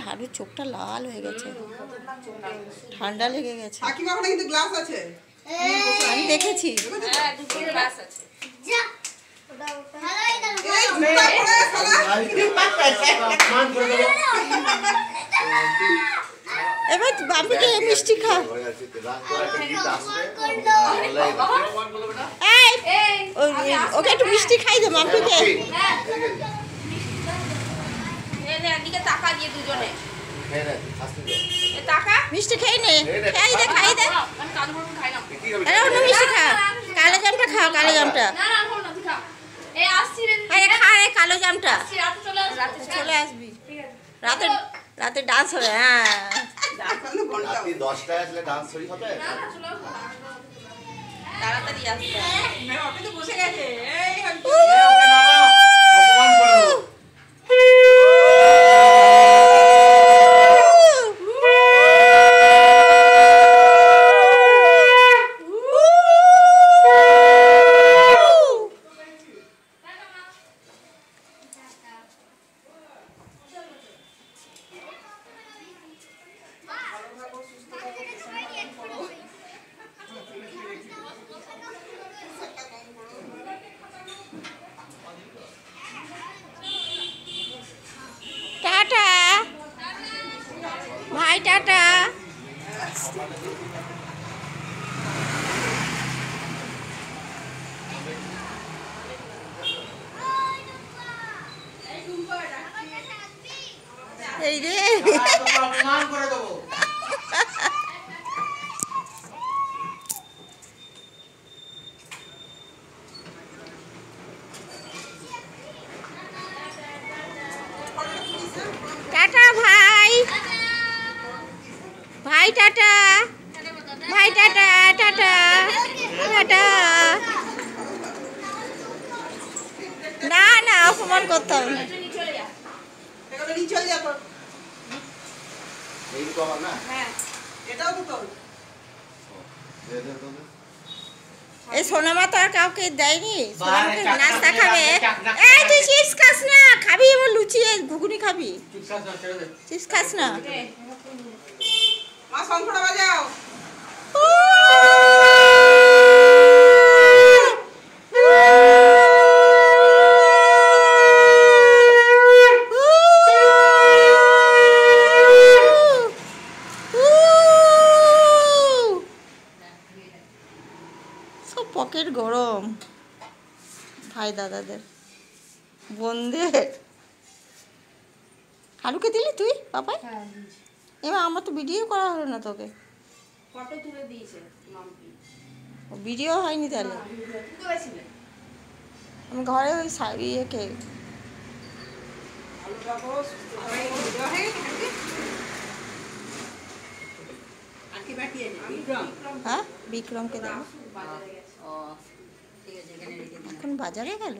হাড়ুর চোখটা লাল হয়ে গেছে, ঠান্ডা লেগে গেছে। আমি দেখেছি। এবার বাপিকে মিষ্টি খা। ওকে একটু মিষ্টি খাই দে মাম্পিকে। মিষ্টি খেয়ে নে, খাই দে খাই দে। অন্য মিষ্টি খা, কালো জামটা খাও, কালো জামটা খা রে, কালো জামটা। চলে আসবি, রাতে রাতে ডান্স হবে। হ্যাঁ, 10টায় আসলে ডান্স শুরু হবে। তাড়াতাড়ি আসবে। বসে গেছে। টাটা ভাই, টাটা। এই রে টাটা ভাই, ভাই টাটা, ভাই টাটা, টাটা টাটা। না না, অপমান করতাম না। এই সোনামা তো আর কাউকে দেয়নি, সোনামাকে নাস্তা খাবে। এই তুই চিপস খাস না, খাবি এবার লুচি ঘুগনি খাবি, চিপস খাস না। সব পকেট গরম ভাই দাদাদের, বোনদের। হালুকে দিলি তুই পাপাই? এবার আমার তো ভিডিও করা হলো না, তোকে ফটো তুলে দিয়েছে মাম্পি। ভিডিও হয়নি তাহলে? আমি ঘরে ওই ইয়েকে হ্যাঁ বিক্রমকে দেবো। এখন বাজারে গেল।